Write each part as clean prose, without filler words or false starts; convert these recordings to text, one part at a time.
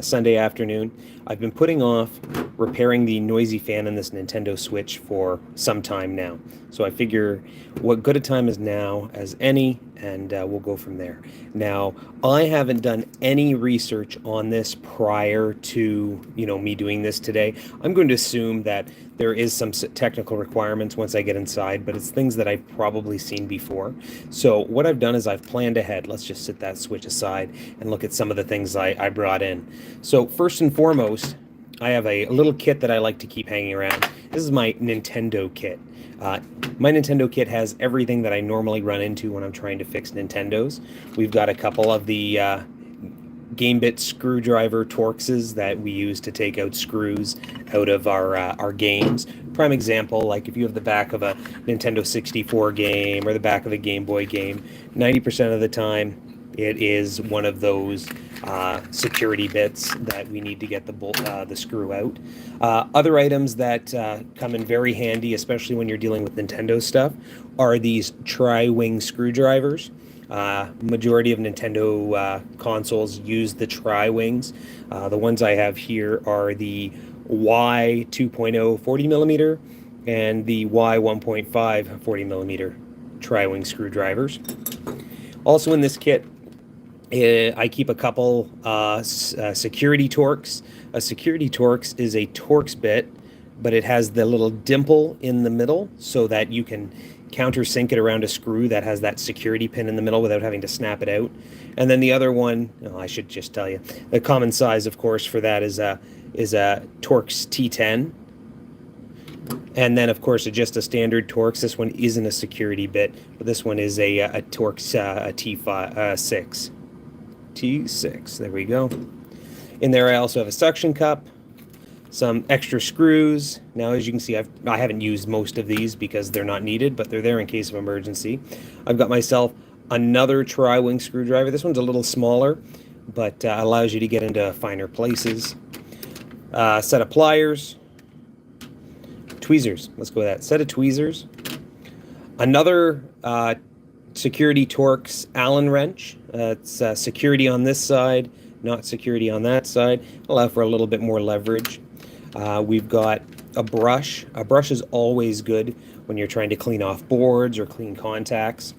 Sunday afternoon. I've been putting off repairing the noisy fan in this Nintendo Switch for some time now. So I figure what good a time is now as any, and we'll go from there. Now, I haven't done any research on this prior to, me doing this today. I'm going to assume that there is some technical requirements once I get inside, but it's things that I've probably seen before. So what I've done is I've planned ahead. Let's just set that Switch aside and look at some of the things I brought in. So first and foremost, I have a little kit that I like to keep hanging around. This is my Nintendo kit. My Nintendo kit has everything that I normally run into when I'm trying to fix Nintendos. We've got a couple of the Gambit screwdriver Torxes that we use to take out screws out of our games. Prime example, like if you have the back of a Nintendo 64 game or the back of a Game Boy game, 90% of the time it is one of those security bits that we need to get the screw out. Other items that come in very handy, especially when you're dealing with Nintendo stuff, are these tri-wing screwdrivers. Majority of Nintendo consoles use the tri-wings. The ones I have here are the Y 2.0 40mm and the Y 1.5 40mm tri-wing screwdrivers. Also in this kit, I keep a couple security Torx. A security Torx is a Torx bit, but it has the little dimple in the middle so that you can countersink it around a screw that has that security pin in the middle without having to snap it out. And then the other one, I should just tell you, the common size, of course, for that is a Torx T10. And then, of course, just a standard Torx. This one isn't a security bit, but this one is a Torx T6. T6, there we go. In there I also have a suction cup, some extra screws. Now, as you can see, I haven't used most of these because they're not needed, but they're there in case of emergency. I've got myself another tri-wing screwdriver. This one's a little smaller, but allows you to get into finer places. Set of pliers. Tweezers, let's go with that. Set of tweezers. Another security Torx Allen wrench. It's security on this side, not security on that side. Allow for a little bit more leverage. We've got a brush. A brush is always good when you're trying to clean off boards or clean contacts.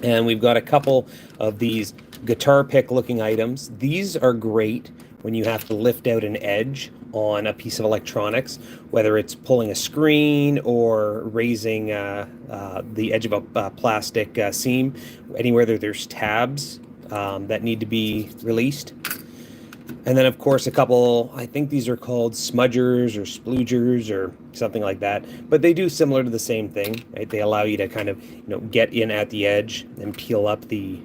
And we've got a couple of these guitar pick looking items. These are great when you have to lift out an edge on a piece of electronics, whether it's pulling a screen or raising the edge of a plastic seam, anywhere there's tabs that need to be released. And then, of course, a couple, I think these are called smudgers or sploogers or something like that, but they do similar to the same thing, right? They allow you to kind of, get in at the edge and peel up the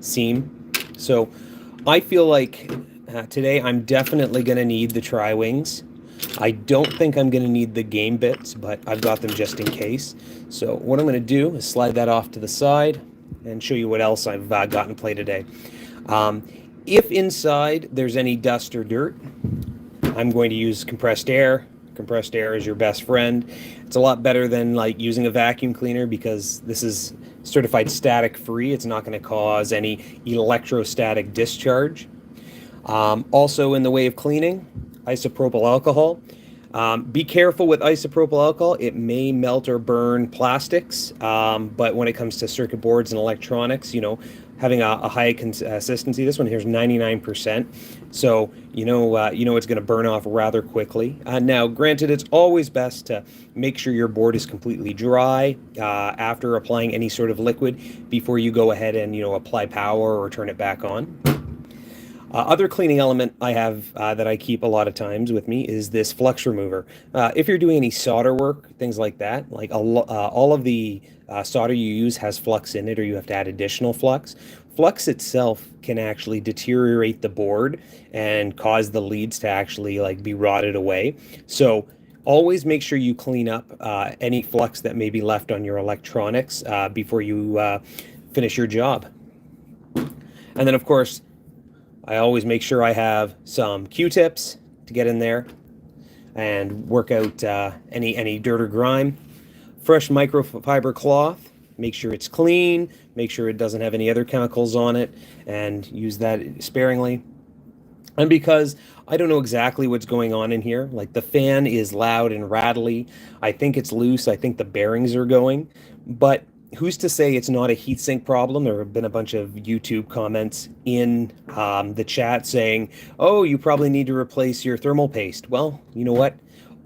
seam. So I feel like today I'm definitely going to need the tri-wings. I don't think I'm going to need the game bits, but I've got them just in case. So what I'm going to do is slide that off to the side and show you what else I've got in play today. If inside there's any dust or dirt, I'm going to use compressed air. Compressed air is your best friend. It's a lot better than like using a vacuum cleaner because this is certified static free. It's not going to cause any electrostatic discharge. Also in the way of cleaning, isopropyl alcohol. Be careful with isopropyl alcohol. It may melt or burn plastics, but when it comes to circuit boards and electronics, having a high consistency, this one here is 99%. So, it's going to burn off rather quickly. Now, granted, it's always best to make sure your board is completely dry after applying any sort of liquid before you go ahead and, apply power or turn it back on. Other cleaning element I have that I keep a lot of times with me is this flux remover. If you're doing any solder work, things like that, like all of the solder you use has flux in it, or you have to add additional flux. Flux itself can actually deteriorate the board and cause the leads to actually be rotted away. So always make sure you clean up any flux that may be left on your electronics before you finish your job. And then, of course, I always make sure I have some Q-tips to get in there and work out any dirt or grime. Fresh microfiber cloth, make sure it's clean, make sure it doesn't have any other chemicals on it, and use that sparingly. And because I don't know exactly what's going on in here, like the fan is loud and rattly. I think it's loose. I think the bearings are going. But who's to say it's not a heatsink problem? There have been a bunch of YouTube comments in the chat saying, oh, you probably need to replace your thermal paste. Well, you know what?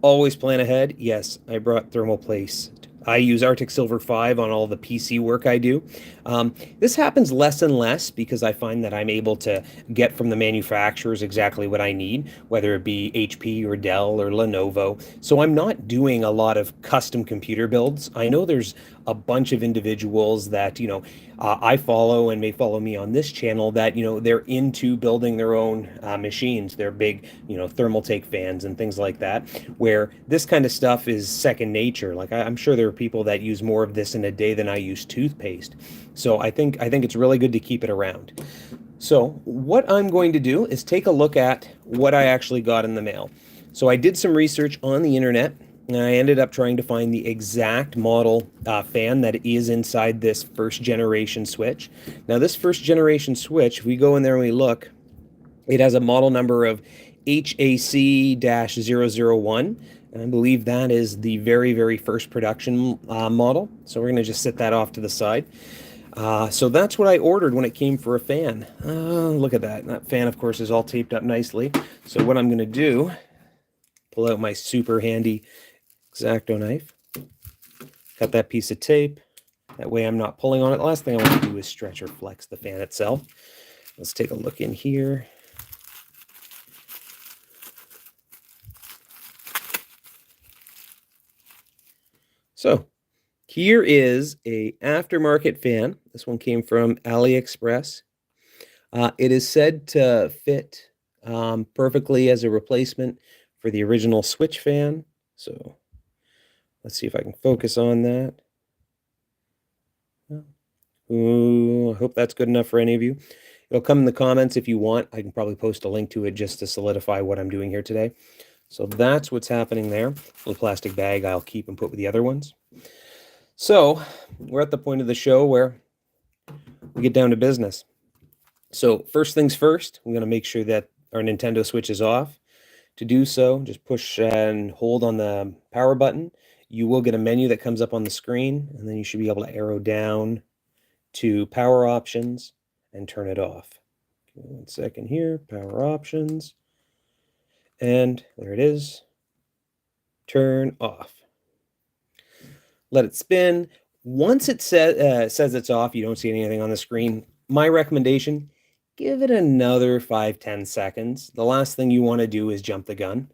Always plan ahead. Yes, I brought thermal paste. I use Arctic Silver 5 on all the PC work I do. This happens less and less because I find that I'm able to get from the manufacturers exactly what I need, whether it be HP or Dell or Lenovo. So I'm not doing a lot of custom computer builds. I know there's a bunch of individuals that, I follow and may follow me on this channel that, they're into building their own machines. They're big, Thermaltake fans and things like that, where this kind of stuff is second nature. Like I'm sure there are people that use more of this in a day than I use toothpaste. So I think it's really good to keep it around. So what I'm going to do is take a look at what I actually got in the mail. So I did some research on the internet, and I ended up trying to find the exact model fan that is inside this first generation switch. Now this first generation switch, if we go in there and we look, it has a model number of HAC-001. And I believe that is the very, very first production model. So we're going to just set that off to the side. So that's what I ordered when it came for a fan. Look at that. That fan, of course, is all taped up nicely. So what I'm going to do, pull out my super handy X-Acto knife, cut that piece of tape. That way I'm not pulling on it. The last thing I want to do is stretch or flex the fan itself. Let's take a look in here. So here is a aftermarket fan. This one came from AliExpress. It is said to fit perfectly as a replacement for the original switch fan. So let's see if I can focus on that. Ooh, I hope that's good enough for any of you. It'll come in the comments if you want. I can probably post a link to it just to solidify what I'm doing here today. So that's what's happening there. A little plastic bag I'll keep and put with the other ones. So we're at the point of the show where we get down to business. So first things first, I'm going to make sure that our Nintendo Switch is off. To do so, just push and hold on the power button. You will get a menu that comes up on the screen, and then you should be able to arrow down to power options and turn it off. Give me 1 second here, power options. And there it is. Turn off. Let it spin. Once it says it's off, you don't see anything on the screen. My recommendation, give it another 5-10 seconds. The last thing you want to do is jump the gun.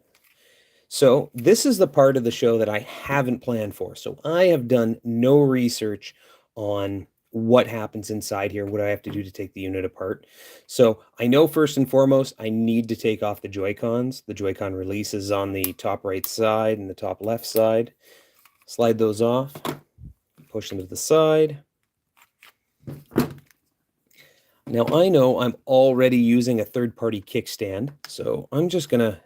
So this is the part of the show that I haven't planned for. So I have done no research on what happens inside here, what I have to do to take the unit apart. So I know first and foremost, I need to take off the Joy-Cons. The Joy-Con release is on the top right side and the top left side. Slide those off, push them to the side. Now I know I'm already using a third-party kickstand, so I'm just gonna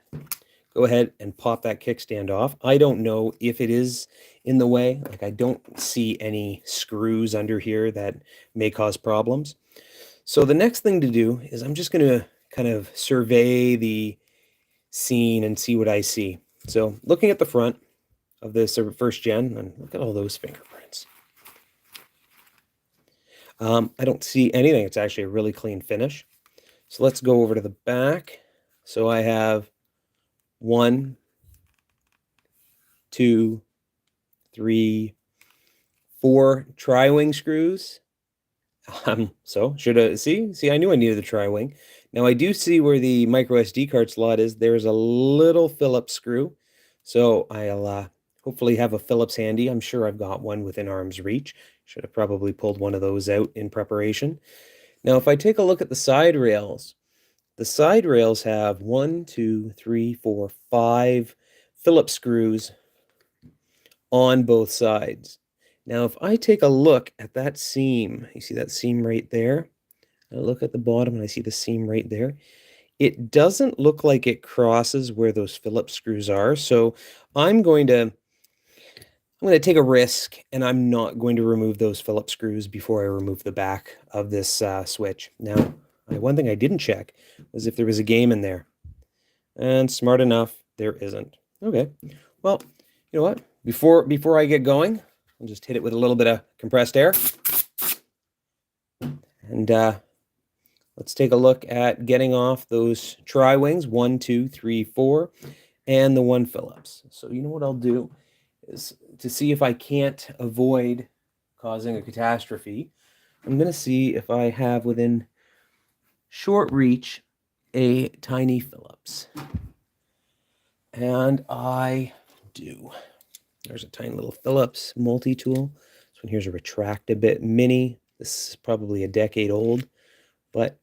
go ahead and pop that kickstand off. I don't know if it is in the way. Like I don't see any screws under here that may cause problems. So the next thing to do is I'm just going to kind of survey the scene and see what I see. So looking at the front of this first gen, and look at all those fingerprints. I don't see anything. It's actually a really clean finish. So let's go over to the back. So I have 1, 2, 3, 4 tri-wing screws. So should I see? I knew I needed the tri-wing. Now I do see where the micro SD card slot is. There's a little Phillips screw. So I'll hopefully have a Phillips handy. I'm sure I've got one within arm's reach. Should have probably pulled one of those out in preparation. Now if I take a look at the side rails, the side rails have 1, 2, 3, 4, 5 Phillips screws on both sides. Now, if I take a look at that seam, you see that seam right there? I look at the bottom and I see the seam right there. It doesn't look like it crosses where those Phillips screws are. So I'm going to take a risk, and I'm not going to remove those Phillips screws before I remove the back of this switch. Now, One thing I didn't check was if there was a game in there. And smart enough, there isn't. Okay. Well, you know what? Before I get going, I'll just hit it with a little bit of compressed air. And let's take a look at getting off those tri-wings, 1, 2, 3, 4, and the 1 Phillips. So you know what I'll do is to see if I can't avoid causing a catastrophe, I'm going to see if I have within short reach a tiny Phillips. And I do. There's a tiny little Phillips multi-tool. This one here's a Retract-A-Bit Mini. This is probably a decade old, but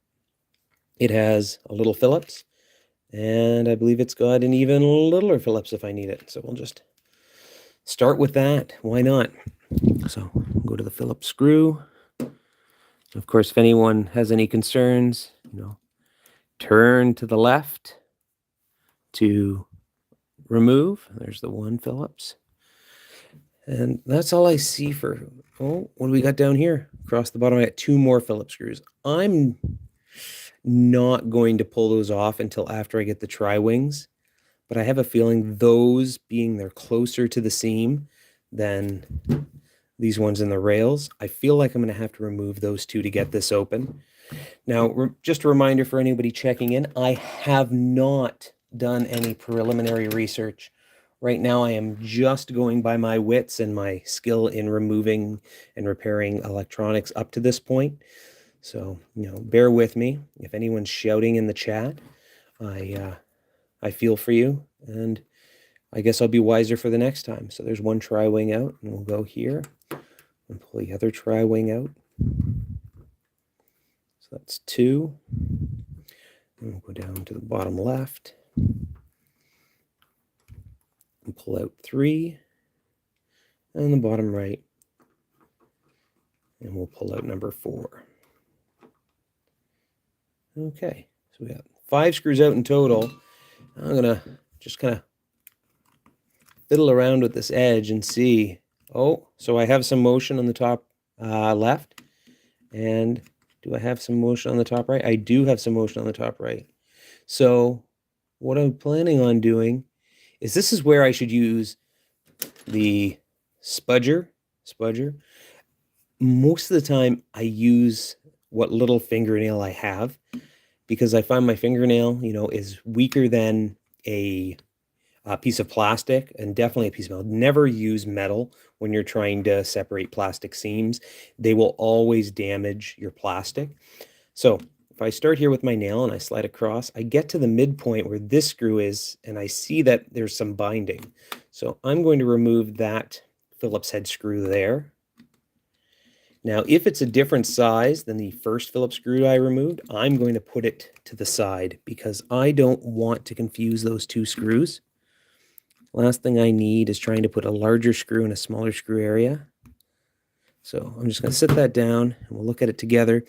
it has a little Phillips, and I believe it's got an even littler Phillips if I need it. So we'll just start with that. Why not? So we'll go to the Phillips screw. Of course, if anyone has any concerns, turn to the left to remove. There's the 1 Phillips. And that's all I see for, what do we got down here? Across the bottom, I got 2 more Phillips screws. I'm not going to pull those off until after I get the tri-wings, but I have a feeling those being they're closer to the seam than these ones in the rails, I feel like I'm going to have to remove those 2 to get this open. Now, just a reminder for anybody checking in, I have not done any preliminary research. Right now, I am just going by my wits and my skill in removing and repairing electronics up to this point. So, bear with me. If anyone's shouting in the chat, I feel for you, and I guess I'll be wiser for the next time. So there's 1 tri-wing out, and we'll go here and pull the other tri-wing out. So that's 2. And we'll go down to the bottom left and pull out 3, and the bottom right, and we'll pull out number 4. Okay, so we got 5 screws out in total. I'm gonna just kind of fiddle around with this edge and see. Oh, so I have some motion on the top left, and do I have some motion on the top right? I do have some motion on the top right. So what I'm planning on doing is, this is where I should use the spudger. Most of the time I use what little fingernail I have, because I find my fingernail, is weaker than a piece of plastic, and definitely a piece of metal. Never use metal when you're trying to separate plastic seams. They will always damage your plastic. So if I start here with my nail and I slide across, I get to the midpoint where this screw is, and I see that there's some binding. So I'm going to remove that Phillips head screw there. Now, if it's a different size than the first Phillips screw I removed, I'm going to put it to the side because I don't want to confuse those 2 screws. Last thing I need is trying to put a larger screw in a smaller screw area. So I'm just going to sit that down and we'll look at it together.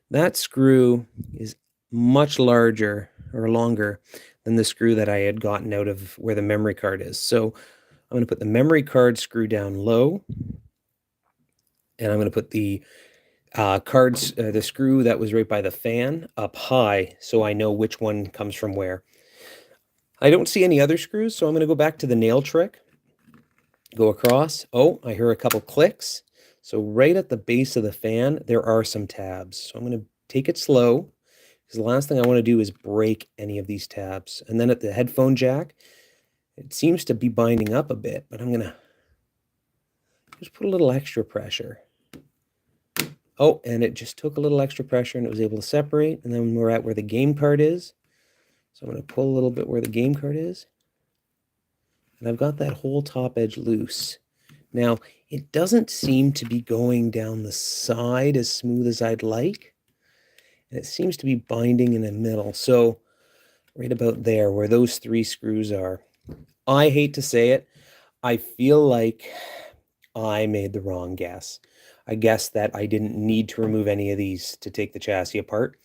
That screw is much larger or longer than the screw that I had gotten out of where the memory card is. So I'm going to put the memory card screw down low, and I'm going to put the the screw that was right by the fan up high, so I know which one comes from where. I don't see any other screws, so I'm going to go back to the nail trick. Go across. Oh, I hear a couple clicks. So right at the base of the fan, there are some tabs. So I'm going to take it slow, because the last thing I want to do is break any of these tabs. And then at the headphone jack, it seems to be binding up a bit, but I'm going to just put a little extra pressure. Oh, and it just took a little extra pressure and it was able to separate. And then we're at where the game card is. So I'm going to pull a little bit where the game card is. And I've got that whole top edge loose. Now, it doesn't seem to be going down the side as smooth as I'd like. And it seems to be binding in the middle. So right about there where those 3 screws are. I hate to say it, I feel like I made the wrong guess. I guessed that I didn't need to remove any of these to take the chassis apart.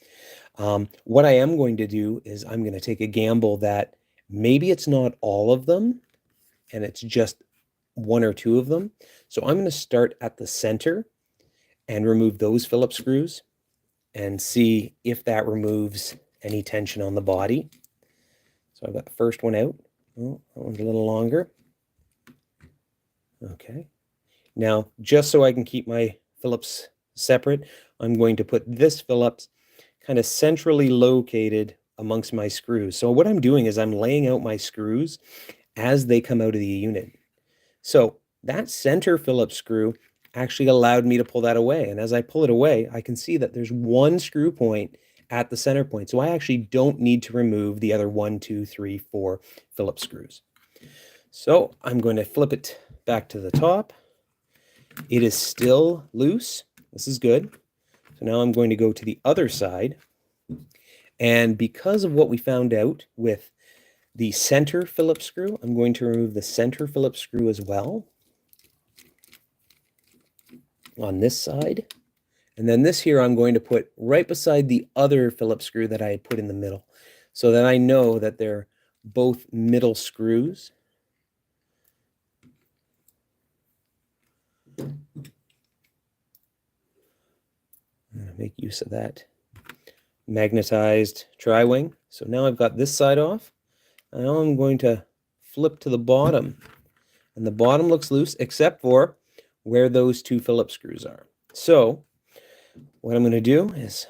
What I am going to do is I'm going to take a gamble that maybe it's not all of them and it's just 1 or 2 of them. So I'm going to start at the center and remove those Phillips screws. and see if that removes any tension on the body. So I've got the first one out. Oh, that one's a little longer. Okay. Now, just so I can keep my Phillips separate, I'm going to put this Phillips kind of centrally located amongst my screws. So what I'm doing is I'm laying out my screws as they come out of the unit. So that center Phillips screw actually allowed me to pull that away. And as I pull it away, I can see that there's one screw point at the center point. So I actually don't need to remove the other 1, 2, 3, 4 Phillips screws. So I'm going to flip it back to the top. It is still loose. This is good. So now I'm going to go to the other side. And because of what we found out with the center Phillips screw, I'm going to remove the center Phillips screw as well on this side. And then this here I'm going to put right beside the other Phillips screw that I had put in the middle, so that I know that they're both middle screws. I'm going to make use of that magnetized tri-wing. So now I've got this side off. Now I'm going to flip to the bottom. And the bottom looks loose except for where those two Phillips screws are. So what I'm going to do is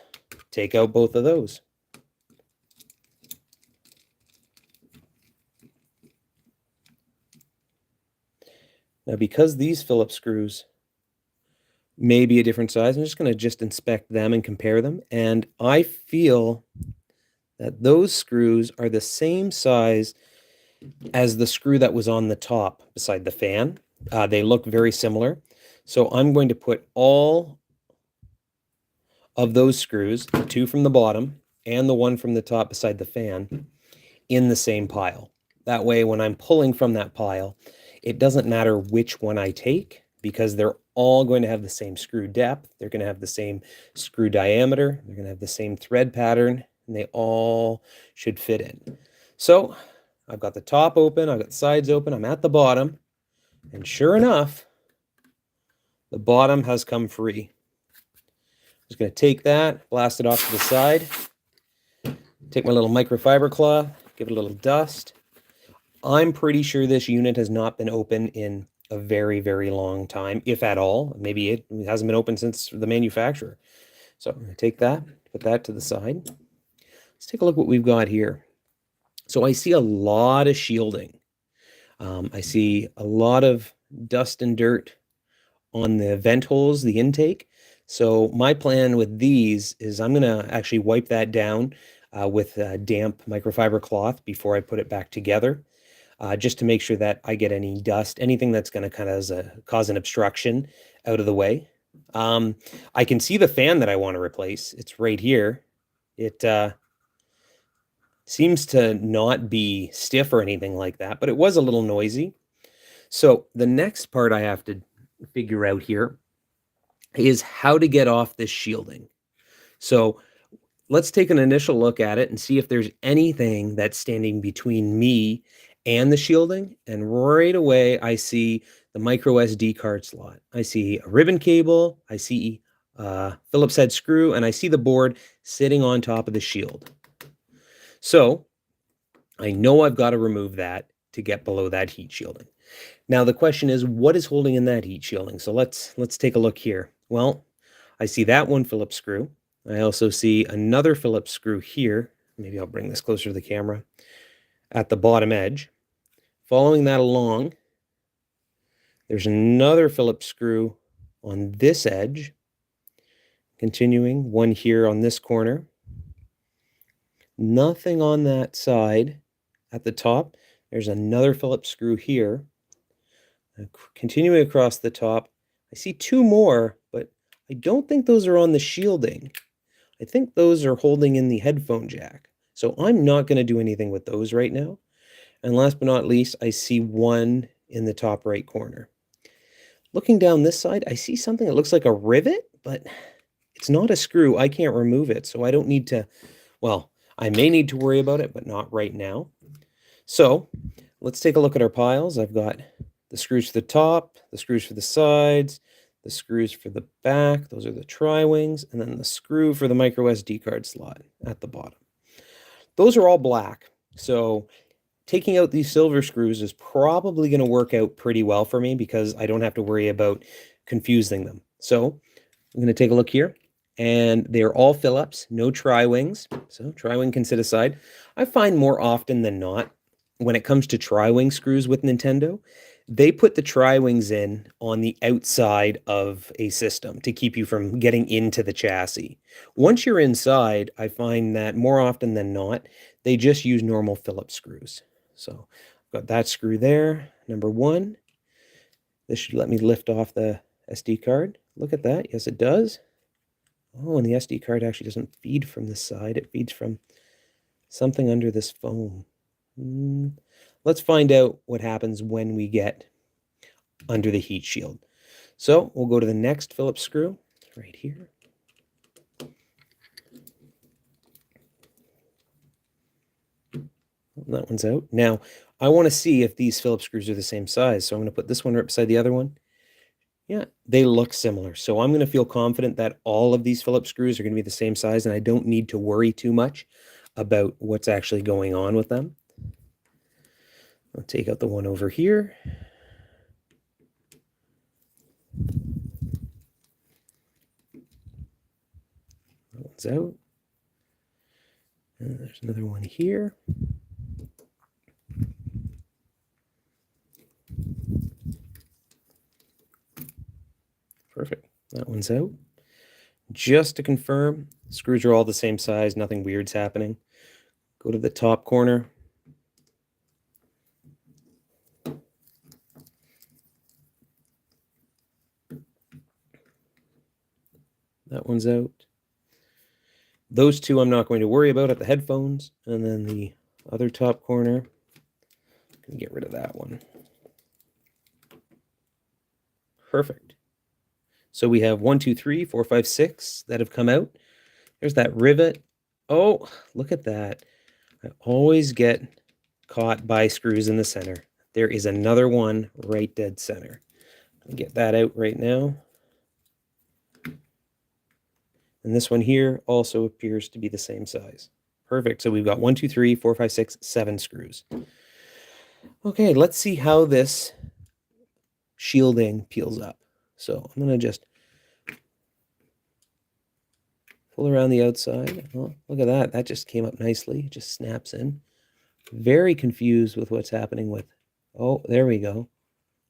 take out both of those. Now, because these Phillips screws may be a different size, I'm just going to inspect them and compare them. And I feel that those screws are the same size as the screw that was on the top beside the fan. They look very similar. So I'm going to put all of those screws, the two from the bottom and the one from the top beside the fan, in the same pile. That way, when I'm pulling from that pile, it doesn't matter which one I take, because they're all going to have the same screw depth. They're going to have the same screw diameter. They're going to have the same thread pattern, and they all should fit in. So I've got the top open. I've got the sides open. I'm at the bottom. And sure enough, the bottom has come free. I'm just going to take that, blast it off to the side. Take my little microfiber cloth, give it a little dust. I'm pretty sure this unit has not been open in a very, very long time, if at all. Maybe it hasn't been open since the manufacturer. So I'm going to take that, put that to the side. Let's take a look what we've got here. So I see a lot of shielding. I see a lot of dust and dirt on the vent holes, the intake. So my plan with these is I'm going to actually wipe that down with damp microfiber cloth before I put it back together. Just to make sure that I get any dust, anything that's going to kind of cause an obstruction out of the way. I can see the fan that I want to replace. It's right here. It seems to not be stiff or anything like that, but it was a little noisy. So the next part I have to figure out here is how to get off this shielding. So let's take an initial look at it and see if there's anything that's standing between me and the shielding. And right away, I see the micro SD card slot. I see a ribbon cable. I see Phillips head screw, and I see the board sitting on top of the shield. So I know I've got to remove that to get below that heat shielding. Now the question is, what is holding in that heat shielding? So let's take a look here. Well, I see that one Phillips screw. I also see another Phillips screw here. Maybe I'll bring this closer to the camera. At the bottom edge. Following that along, there's another Phillips screw on this edge. Continuing, one here on this corner. Nothing on that side. At the top, there's another Phillips screw here. Continuing across the top, I see two more, but I don't think those are on the shielding. I think those are holding in the headphone jack. So I'm not going to do anything with those right now. And last but not least, I see one in the top right corner. Looking down this side, I see something that looks like a rivet, but it's not a screw. I can't remove it, so I don't need to, well, I may need to worry about it, but not right now. So let's take a look at our piles. I've got the screws for the top, the screws for the sides, the screws for the back, those are the tri-wings, and then the screw for the micro SD card slot at the bottom. Those are all black, so taking out these silver screws is probably going to work out pretty well for me because I don't have to worry about confusing them. So I'm going to take a look here, and they're all Phillips, no tri-wings. So tri-wing can sit aside. I find more often than not, when it comes to tri-wing screws with Nintendo, they put the tri-wings in on the outside of a system to keep you from getting into the chassis. Once you're inside, I find that more often than not, they just use normal Phillips screws. So I've got that screw there, number one. This should let me lift off the SD card. Look at that. Yes, it does. Oh, and the SD card actually doesn't feed from this side. It feeds from something under this foam. Let's find out what happens when we get under the heat shield. So we'll go to the next Phillips screw right here. That one's out. Now, I want to see if these Phillips screws are the same size. So I'm going to put this one right beside the other one. Yeah, they look similar. So I'm going to feel confident that all of these Phillips screws are going to be the same size, and I don't need to worry too much about what's actually going on with them. I'll take out the one over here. That one's out. And there's another one here. Perfect. That one's out. Just to confirm, screws are all the same size. Nothing weird's happening. Go to the top corner. That one's out. Those two I'm not going to worry about at the headphones. And then the other top corner, I'm going to get rid of that one. Perfect. So we have 1, 2, 3, 4, 5, 6 that have come out. There's that rivet. Oh, look at that. I always get caught by screws in the center. There is another one right dead center. I'll get that out right now. And this one here also appears to be the same size. Perfect. So we've got 1, 2, 3, 4, 5, 6, 7 screws. Okay, let's see how this shielding peels up. So I'm going to just pull around the outside. Oh, look at that. That just came up nicely. It just snaps in. Very confused with what's happening with... Oh, there we go.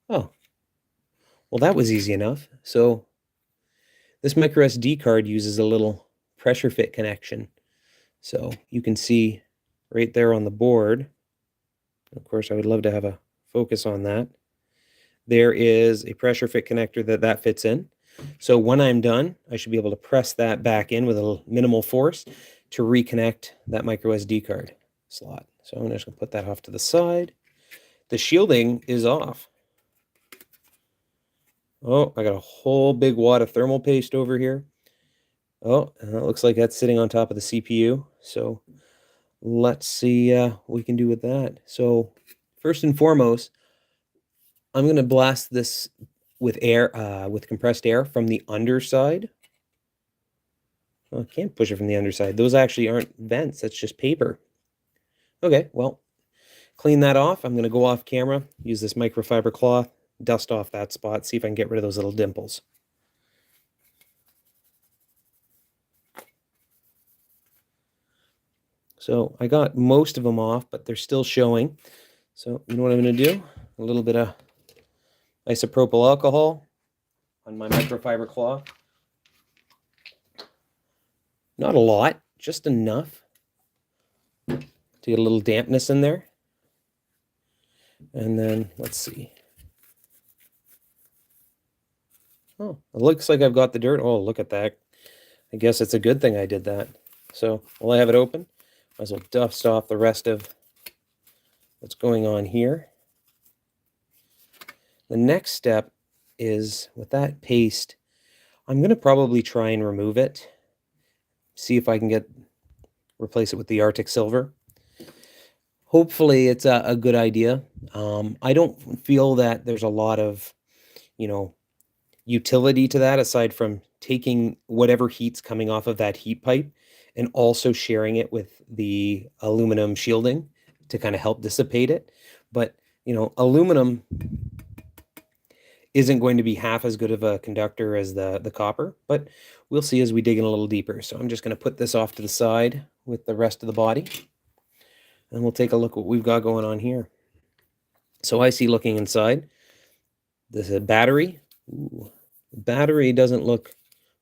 Oh, well, that was easy enough. So this micro SD card uses a little pressure fit connection. So you can see right there on the board. Of course, I would love to have a focus on that. There is a pressure fit connector that fits in. So when I'm done, I should be able to press that back in with a minimal force to reconnect that micro SD card slot. So I'm just going to put that off to the side. The shielding is off. Oh, I got a whole big wad of thermal paste over here. Oh, and it looks like that's sitting on top of the CPU. So let's see what we can do with that. So first and foremost, I'm going to blast this with air, with compressed air from the underside. Well, I can't push it from the underside. Those actually aren't vents. That's just paper. Okay, well, clean that off. I'm going to go off camera, use this microfiber cloth, dust off that spot, see if I can get rid of those little dimples. So I got most of them off, but they're still showing. So you know what I'm going to do? A little bit of isopropyl alcohol on my microfiber cloth. Not a lot, just enough to get a little dampness in there. And then, let's see. Oh, it looks like I've got the dirt. Oh, look at that. I guess it's a good thing I did that. So, while I have it open, might as well dust off the rest of what's going on here. The next step is, with that paste, I'm going to probably try and remove it. See if I can replace it with the Arctic Silver. Hopefully it's a good idea. I don't feel that there's a lot of, utility to that aside from taking whatever heat's coming off of that heat pipe and also sharing it with the aluminum shielding to kind of help dissipate it. But, aluminum isn't going to be half as good of a conductor as the copper, but we'll see as we dig in a little deeper. So I'm just going to put this off to the side with the rest of the body, and we'll take a look what we've got going on here. So I see, looking inside, this is a battery. Ooh, the battery doesn't look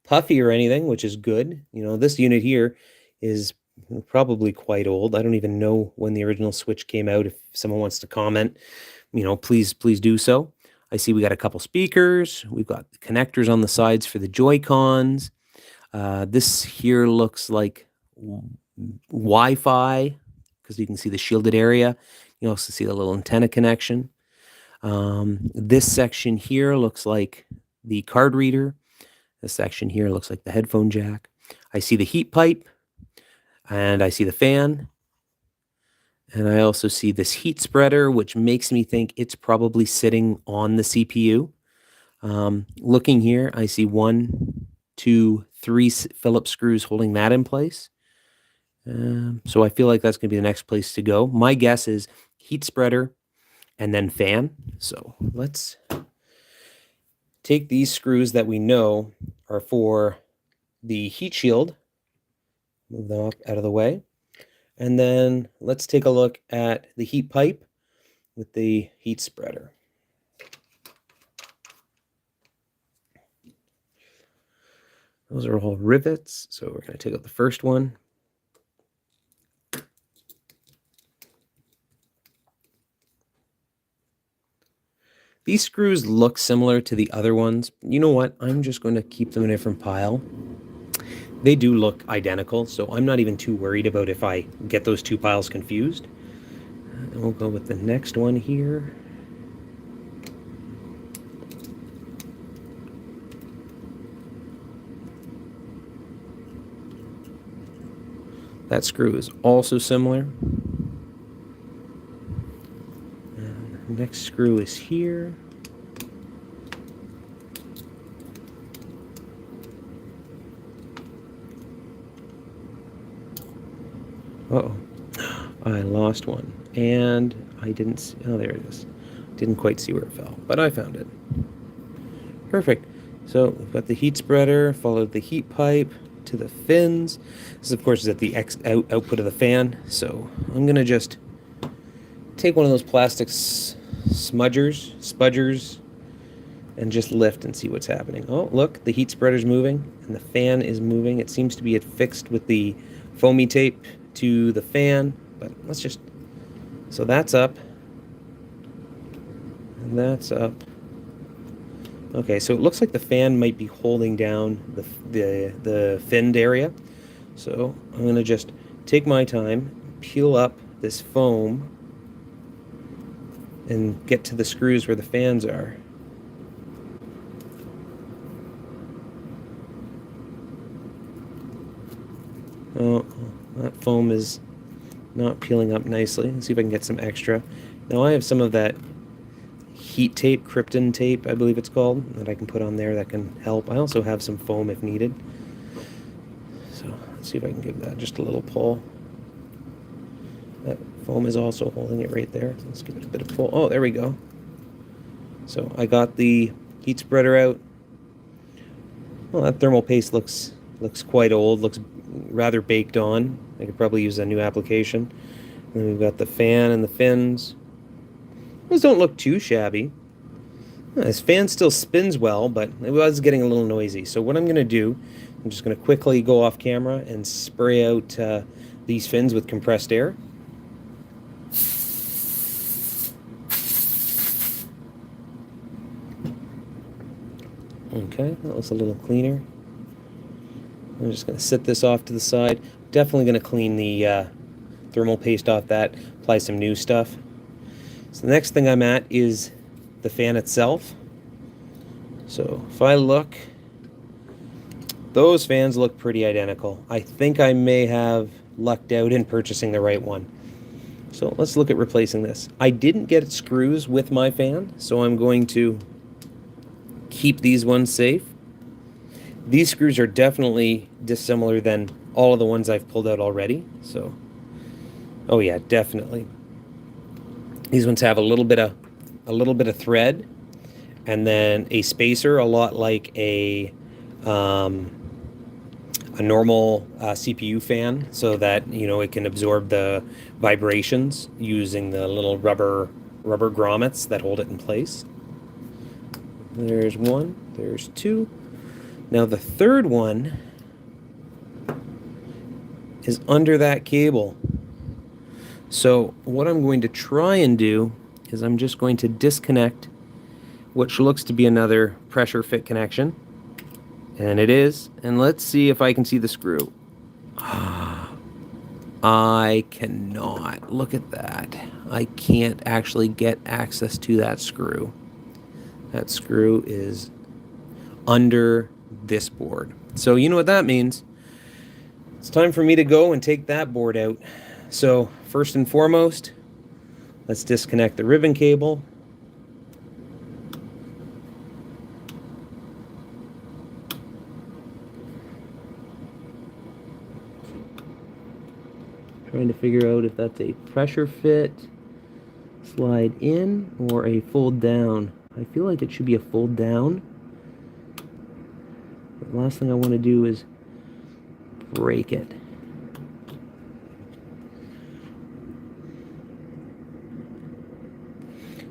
puffy or anything, which is good. This unit here is probably quite old. I don't even know when the original Switch came out. If someone wants to comment, please do so. I see we got a couple speakers. We've got connectors on the sides for the Joy-Cons. This here looks like Wi-Fi because you can see the shielded area. You also see the little antenna connection. This section here looks like the card reader. This section here looks like the headphone jack. I see the heat pipe, and I see the fan. And I also see this heat spreader, which makes me think it's probably sitting on the CPU. Looking here, I see 1, 2, 3 Phillips screws holding that in place. So I feel like that's going to be the next place to go. My guess is heat spreader and then fan. So let's take these screws that we know are for the heat shield. Move them up out of the way. And then let's take a look at the heat pipe with the heat spreader. Those are all rivets. So we're going to take out the first one. These screws look similar to the other ones. You know what? I'm just going to keep them in a different pile. They do look identical, so I'm not even too worried about if I get those two piles confused. And we'll go with the next one here. That screw is also similar. And the next screw is here. Uh-oh, I lost one, and I didn't see, oh, there it is. Didn't quite see where it fell, but I found it. Perfect. So we've got the heat spreader, followed the heat pipe to the fins. This, of course, is at the output of the fan, so I'm going to just take one of those plastic spudgers, and just lift and see what's happening. Oh, look, the heat spreader's moving, and the fan is moving. It seems to be fixed with the foamy tape to the fan, but let's just, so that's up and that's up. Okay, so it looks like the fan might be holding down the finned area. So I'm going to just take my time, peel up this foam, and get to the screws where the fans are. Oh, that foam is not peeling up nicely. Let's see if I can get some extra. Now I have some of that heat tape, Krypton tape, I believe it's called, that I can put on there that can help. I also have some foam if needed. So let's see if I can give that just a little pull. That foam is also holding it right there. Let's give it a bit of pull. Oh, there we go. So I got the heat spreader out. Well, that thermal paste looks quite old, looks rather baked on. I could probably use a new application. And then we've got the fan and the fins. Those don't look too shabby. This fan still spins well, but it was getting a little noisy. So what I'm going to do, I'm just going to quickly go off camera and spray out these fins with compressed air. Okay, that looks a little cleaner. I'm just going to set this off to the side. Definitely going to clean the thermal paste off that, apply some new stuff. So the next thing I'm at is the fan itself. So if I look, those fans look pretty identical. I think I may have lucked out in purchasing the right one. So let's look at replacing this. I didn't get screws with my fan, so I'm going to keep these ones safe. These screws are definitely dissimilar than all of the ones I've pulled out already. So, oh yeah, definitely. These ones have a little bit of thread, and then a spacer, a lot like a normal CPU fan, so that it can absorb the vibrations using the little rubber grommets that hold it in place. There's one, there's two. Now the third one is under that cable. So what I'm going to try and do is I'm just going to disconnect which looks to be another pressure fit connection. And it is. And let's see if I can see the screw. I cannot. Look at that. I can't actually get access to that screw. That screw is under this board. So you know what that means. It's time for me to go and take that board out. So first and foremost, let's disconnect the ribbon cable. Trying to figure out if that's a pressure fit, slide in, or a fold down. I feel like it should be a fold down. The last thing I want to do is break it.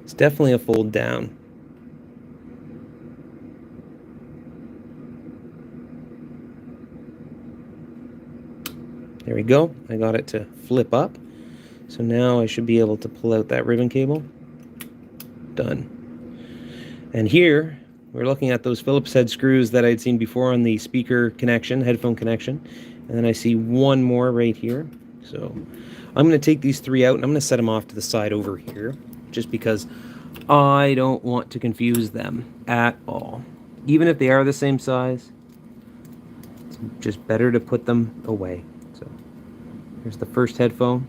It's definitely a fold down. There we go. I got it to flip up. So now I should be able to pull out that ribbon cable. Done. And here we're looking at those Phillips head screws that I'd seen before on the speaker connection, headphone connection. And then I see one more right here. So I'm going to take these three out and I'm going to set them off to the side over here, just because I don't want to confuse them at all. Even if they are the same size, it's just better to put them away. So here's the first headphone.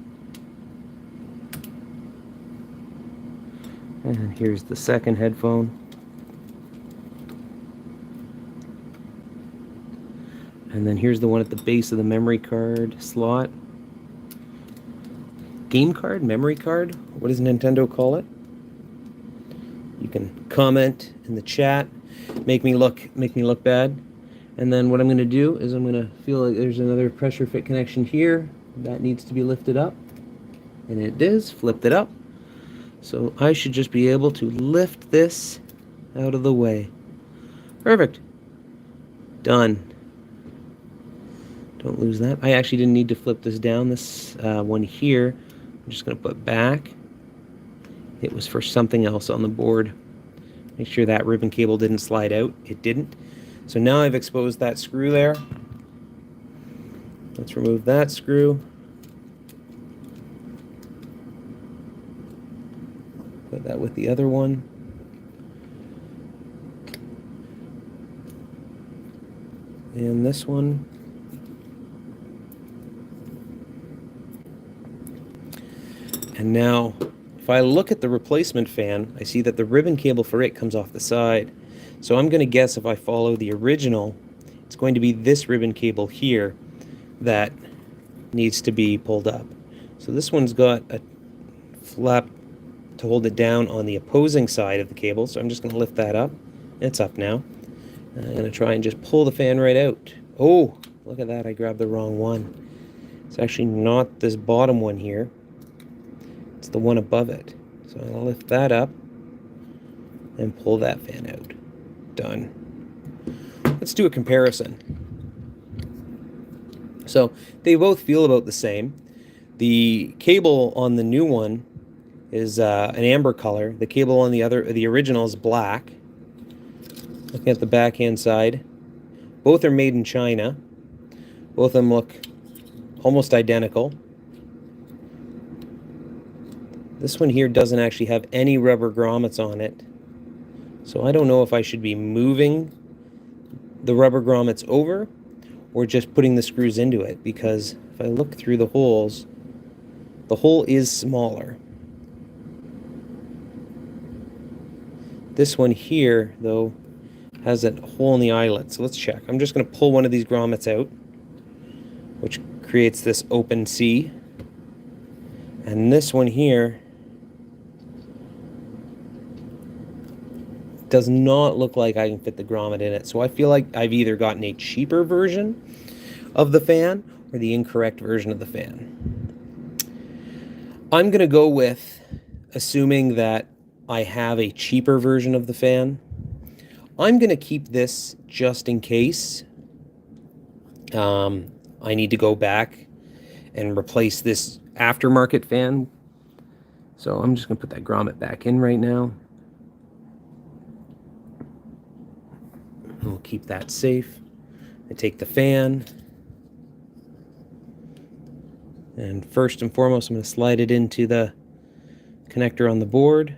And here's the second headphone. And then here's the one at the base of the memory card slot. Game card? Memory card? What does Nintendo call it? You can comment in the chat. Make me look bad. And then what I'm going to do is I'm going to feel like there's another pressure fit connection here. That needs to be lifted up. And it is. Flipped it up. So I should just be able to lift this out of the way. Perfect. Done. Don't lose that. I actually didn't need to flip this down. This one here, I'm just going to put back. It was for something else on the board. Make sure that ribbon cable didn't slide out. It didn't. So now I've exposed that screw there. Let's remove that screw. Put that with the other one. And this one. And now, if I look at the replacement fan, I see that the ribbon cable for it comes off the side. So I'm going to guess if I follow the original, it's going to be this ribbon cable here that needs to be pulled up. So this one's got a flap to hold it down on the opposing side of the cable. So I'm just going to lift that up. It's up now. I'm going to try and just pull the fan right out. Oh, look at that. I grabbed the wrong one. It's actually not this bottom one here. It's the one above it. So I'll lift that up and pull that fan out. Done. Let's do a comparison. So they both feel about the same. The cable on the new one is an amber color. The cable on the original is black. Looking at the backhand side, both are made in China. Both of them look almost identical. This one here doesn't actually have any rubber grommets on it. So I don't know if I should be moving the rubber grommets over or just putting the screws into it, because if I look through the holes, the hole is smaller. This one here, though, has a hole in the eyelet. So let's check. I'm just going to pull one of these grommets out, which creates this open C. And this one here does not look like I can fit the grommet in it. So I feel like I've either gotten a cheaper version of the fan or the incorrect version of the fan. I'm going to go with assuming that I have a cheaper version of the fan. I'm going to keep this just in case I need to go back and replace this aftermarket fan. So I'm just going to put that grommet back in right now. We'll keep that safe. I take the fan. And first and foremost, I'm going to slide it into the connector on the board.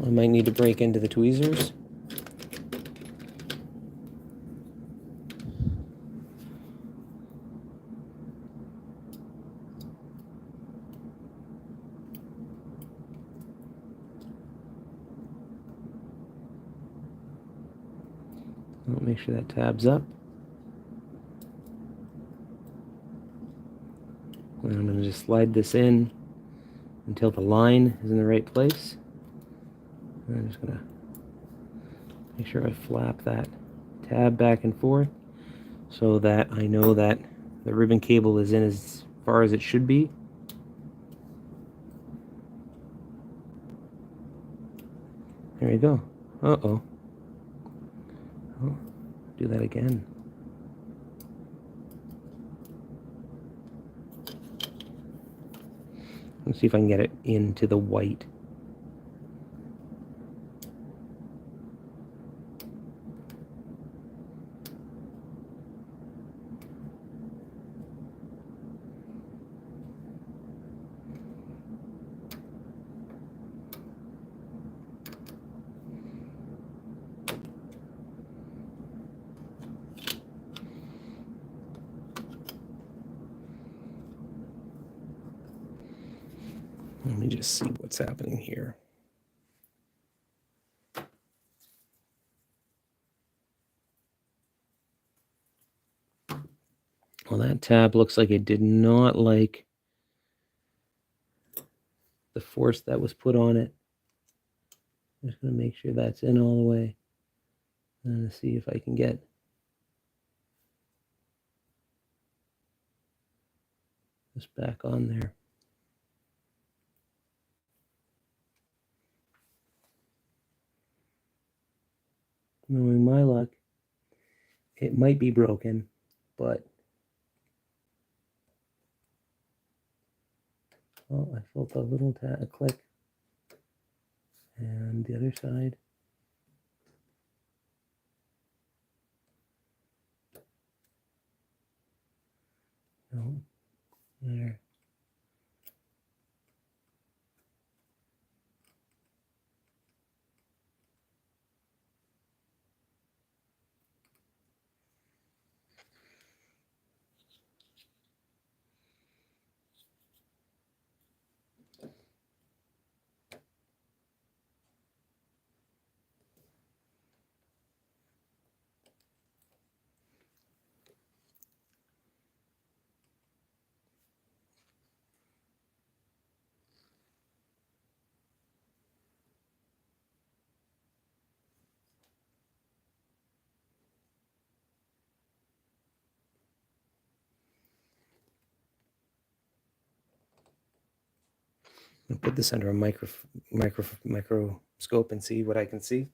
I might need to break into the tweezers. I'll make sure that tab's up. And I'm going to just slide this in until the line is in the right place. And I'm just going to make sure I flap that tab back and forth so that I know that the ribbon cable is in as far as it should be. There you go. Uh-oh. Oh, do that again. Let's see if I can get it into the white. Let me just see what's happening here. Well, that tab looks like it did not like the force that was put on it. I'm just going to make sure that's in all the way. And see if I can get this back on there. Knowing my luck, it might be broken, but oh, I felt a little click. And the other side. No, there. I'll put this under a microscope and see what I can see.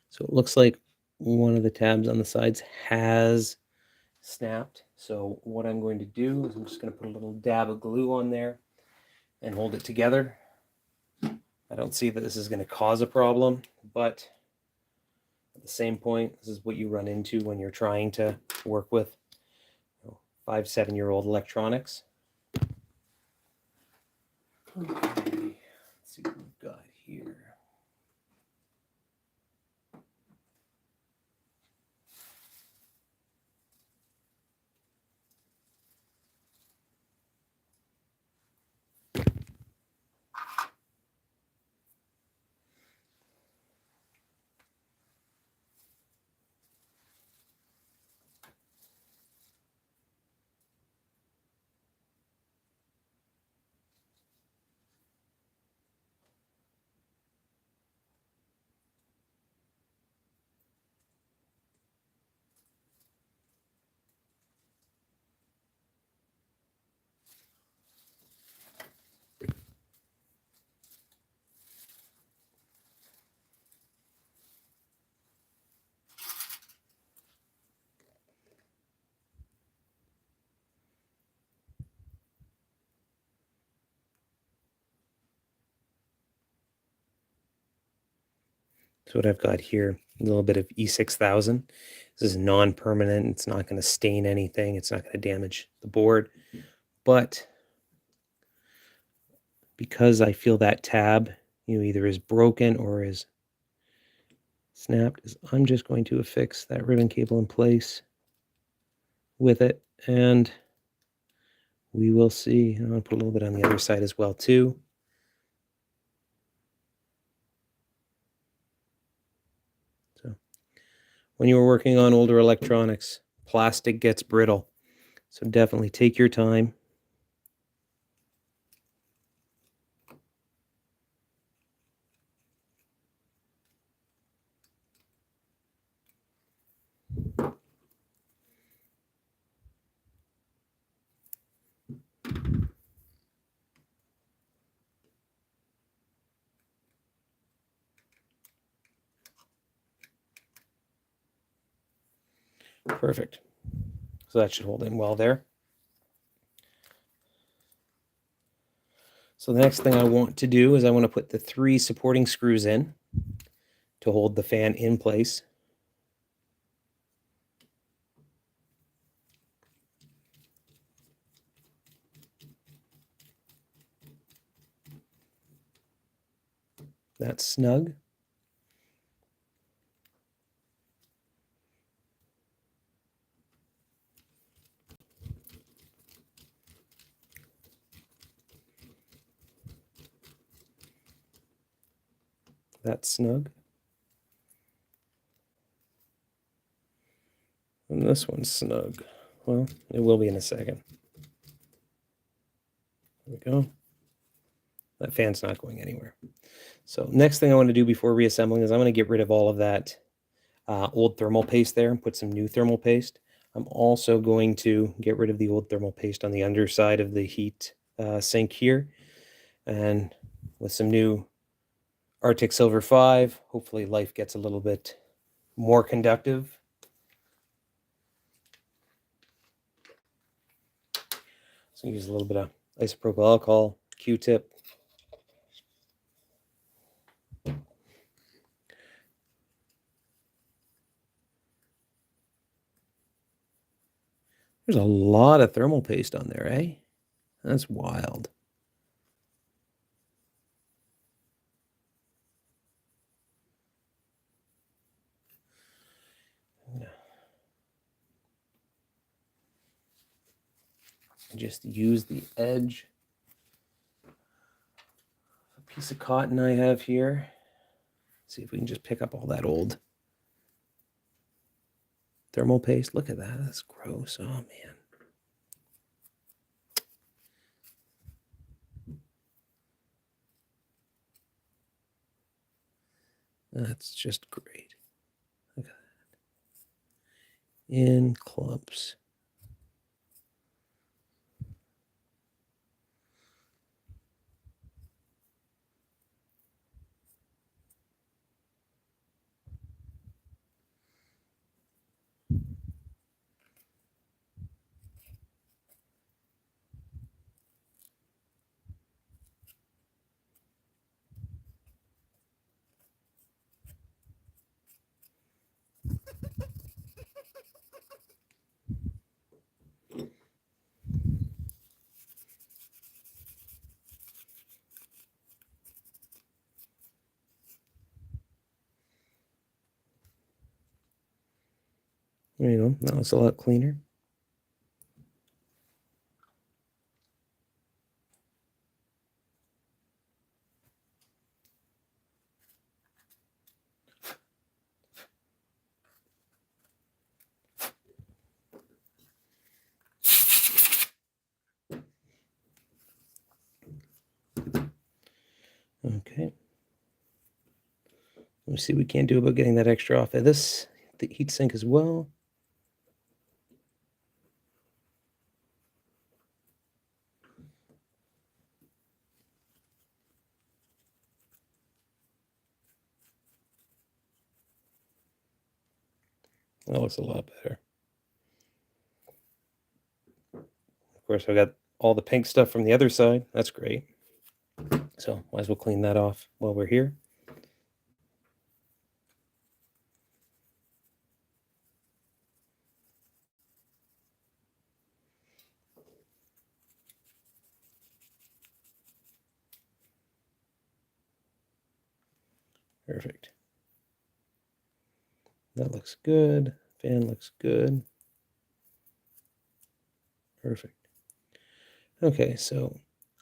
So it looks like one of the tabs on the sides has snapped. So what I'm going to do is I'm just going to put a little dab of glue on there and hold it together. I don't see that this is going to cause a problem, but at the same point. This is what you run into when you're trying to work with 5, 7-year-old electronics. Okay, let's see what we've got here. So what I've got here, a little bit of E6000. This is non-permanent. It's not going to stain anything. It's not going to damage the board. But because I feel that tab, either is broken or is snapped, I'm just going to affix that ribbon cable in place with it, and we will see. I'm going to put a little bit on the other side as well too. So when you are working on older electronics, plastic gets brittle. So definitely take your time. Perfect. So that should hold in well there. So the next thing I want to do is I want to put the 3 supporting screws in to hold the fan in place. That's snug. That's snug. And this one's snug. Well, it will be in a second. There we go. That fan's not going anywhere. So next thing I want to do before reassembling is I'm going to get rid of all of that old thermal paste there and put some new thermal paste. I'm also going to get rid of the old thermal paste on the underside of the heat sink here. And with some new Arctic Silver 5, hopefully life gets a little bit more conductive. So use a little bit of isopropyl alcohol, Q-tip. There's a lot of thermal paste on there, eh? That's wild. Just use the edge of a piece of cotton I have here. See if we can just pick up all that old thermal paste. Look at that. That's gross. Oh, man. That's just great. Look at that. In clumps. There you go. That looks a lot cleaner. Okay. Let's see what we can do about getting that extra off of this, the heatsink as well. That looks a lot better. Of course, I got all the pink stuff from the other side. That's great. So might as well clean that off while we're here. Perfect. That looks good. Fan looks good. Perfect. Okay, so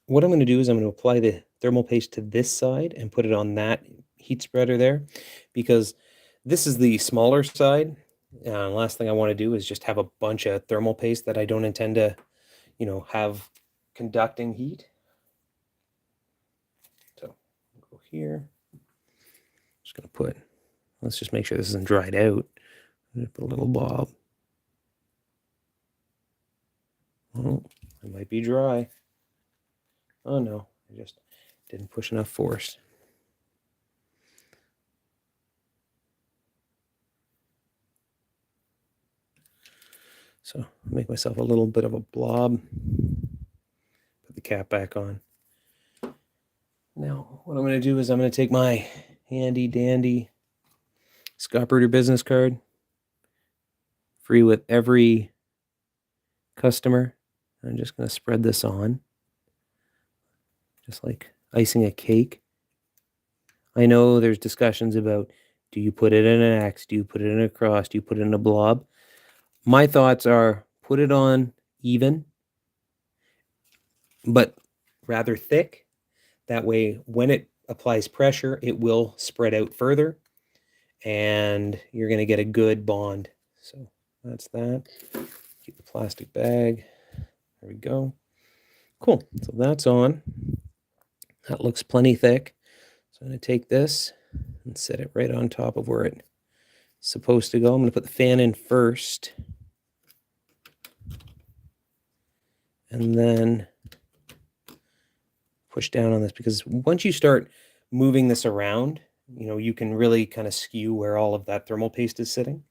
what I'm going to do is I'm going to apply the thermal paste to this side and put it on that heat spreader there, because this is the smaller side. Last thing I want to do is just have a bunch of thermal paste that I don't intend to, have conducting heat. So go here. Just going to put, let's just make sure this isn't dried out. I'm going to put a little blob. Oh, it might be dry. Oh no, I just didn't push enough force. So make myself a little bit of a blob. Put the cap back on. Now, what I'm going to do is I'm going to take my handy dandy Scott Bruder business card, free with every customer. I'm just going to spread this on, just like icing a cake. I know there's discussions about, do you put it in an X? Do you put it in a cross? Do you put it in a blob? My thoughts are, put it on even, but rather thick. That way, when it applies pressure, it will spread out further, and you're going to get a good bond. So that's that. Keep the plastic bag. There we go. Cool. So that's on. That looks plenty thick. So I'm going to take this and set it right on top of where it's supposed to go. I'm going to put the fan in first, and then push down on this, because once you start moving this around, you can really kind of skew where all of that thermal paste is sitting.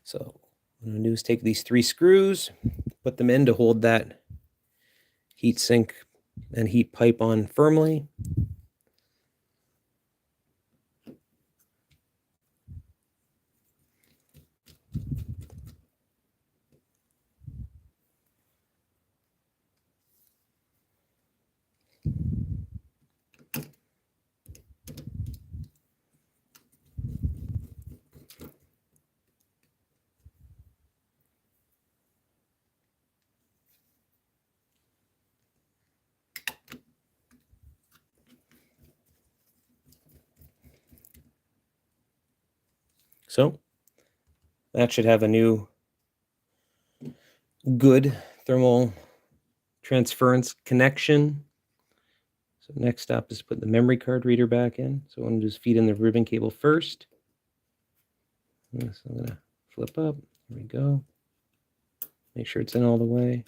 So what I'm going to do is take these 3 screws, put them in to hold that heat sink and heat pipe on firmly. So that should have a new good thermal transference connection. So next up is put the memory card reader back in. So I'm going to just feed in the ribbon cable first. So I'm going to flip up. There we go. Make sure it's in all the way.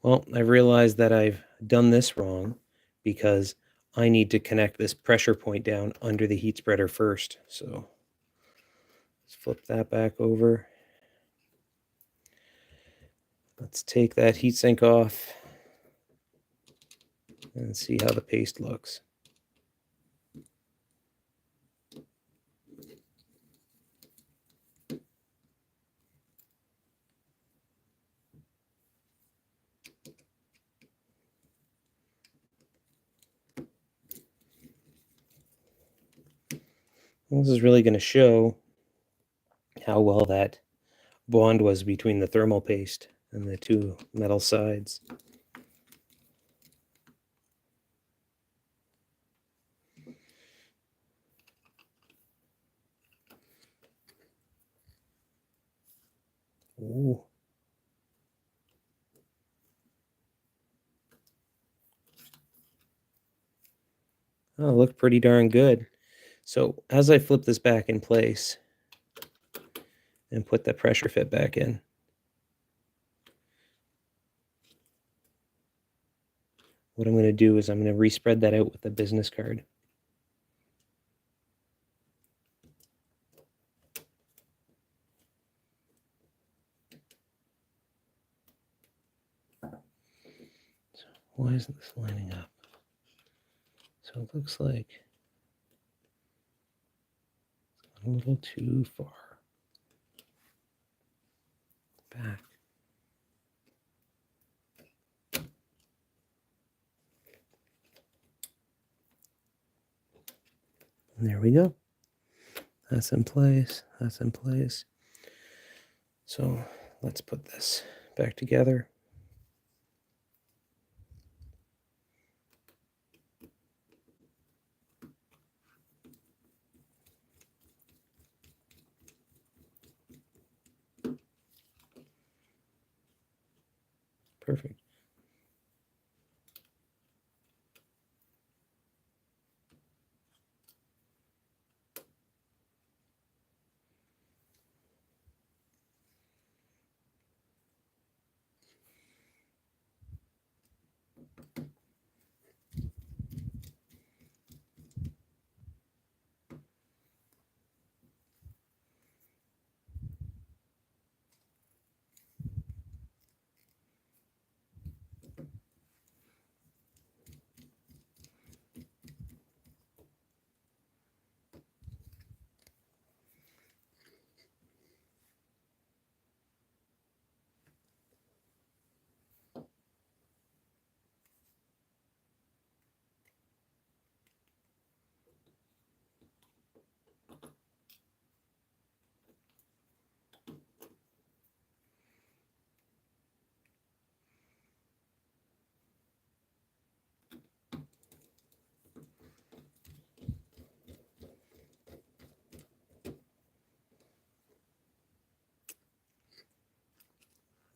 Well, I realized that I've done this wrong, because I need to connect this pressure point down under the heat spreader first. So let's flip that back over. Let's take that heatsink off and see how the paste looks. This is really going to show how well that bond was between the thermal paste and the two metal sides. Ooh. Oh, looked pretty darn good. So as I flip this back in place and put the pressure fit back in, what I'm going to do is I'm going to respread that out with the business card. So why isn't this lining up? So it looks like it's a little too far back. And there we go. That's in place. That's in place. So let's put this back together. Perfect.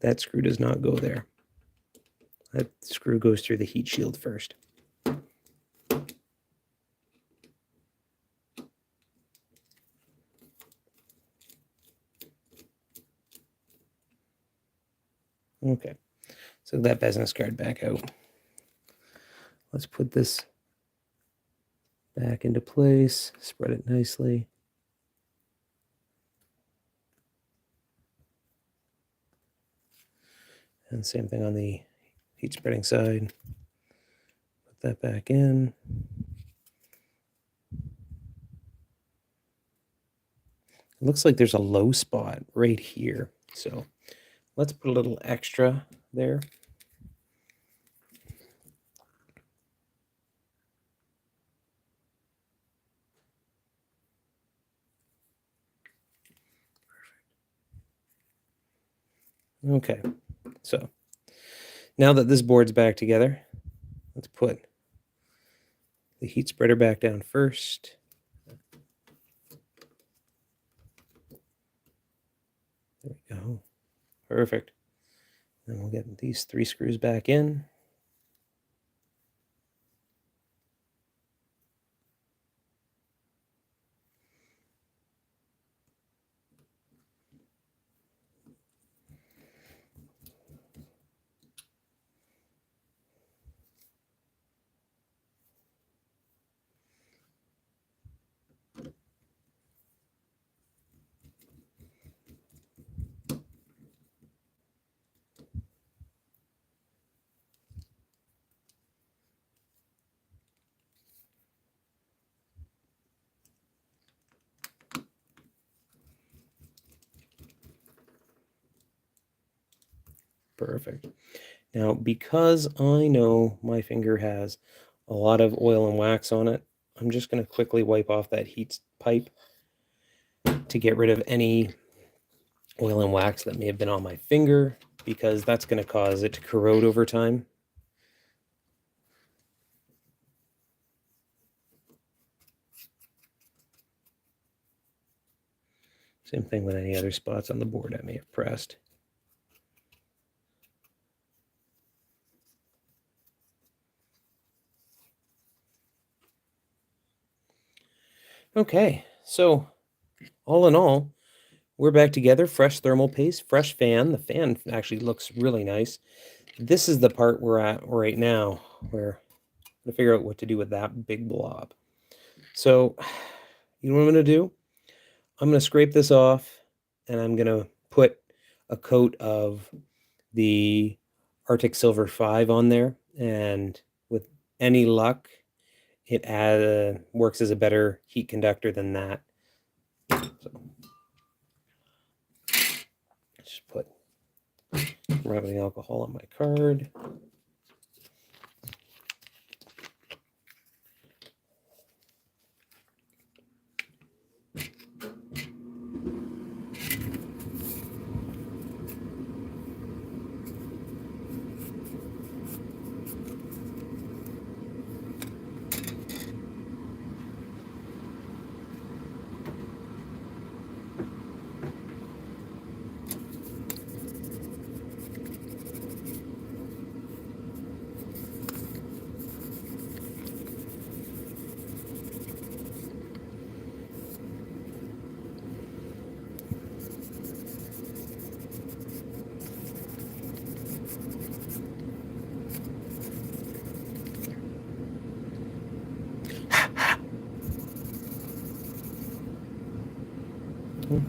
That screw does not go there. That screw goes through the heat shield first. Okay, so that business card back out. Let's put this back into place, spread it nicely. And same thing on the heat spreading side. Put that back in. It looks like there's a low spot right here. So let's put a little extra there. Okay, so now that this board's back together, let's put the heat spreader back down first. There we go. Perfect. Then we'll get these 3 screws back in. Perfect. Now, because I know my finger has a lot of oil and wax on it, I'm just going to quickly wipe off that heat pipe to get rid of any oil and wax that may have been on my finger, because that's going to cause it to corrode over time. Same thing with any other spots on the board I may have pressed. Okay, so all in all, we're back together. Fresh thermal paste, fresh fan. The fan actually looks really nice. This is the part we're at right now, where I'm going to figure out what to do with that big blob. So, you know what I'm going to do? I'm going to scrape this off, and I'm going to put a coat of the Arctic Silver 5 on there, and with any luck, it works as a better heat conductor than that. So, just put rubbing alcohol on my card.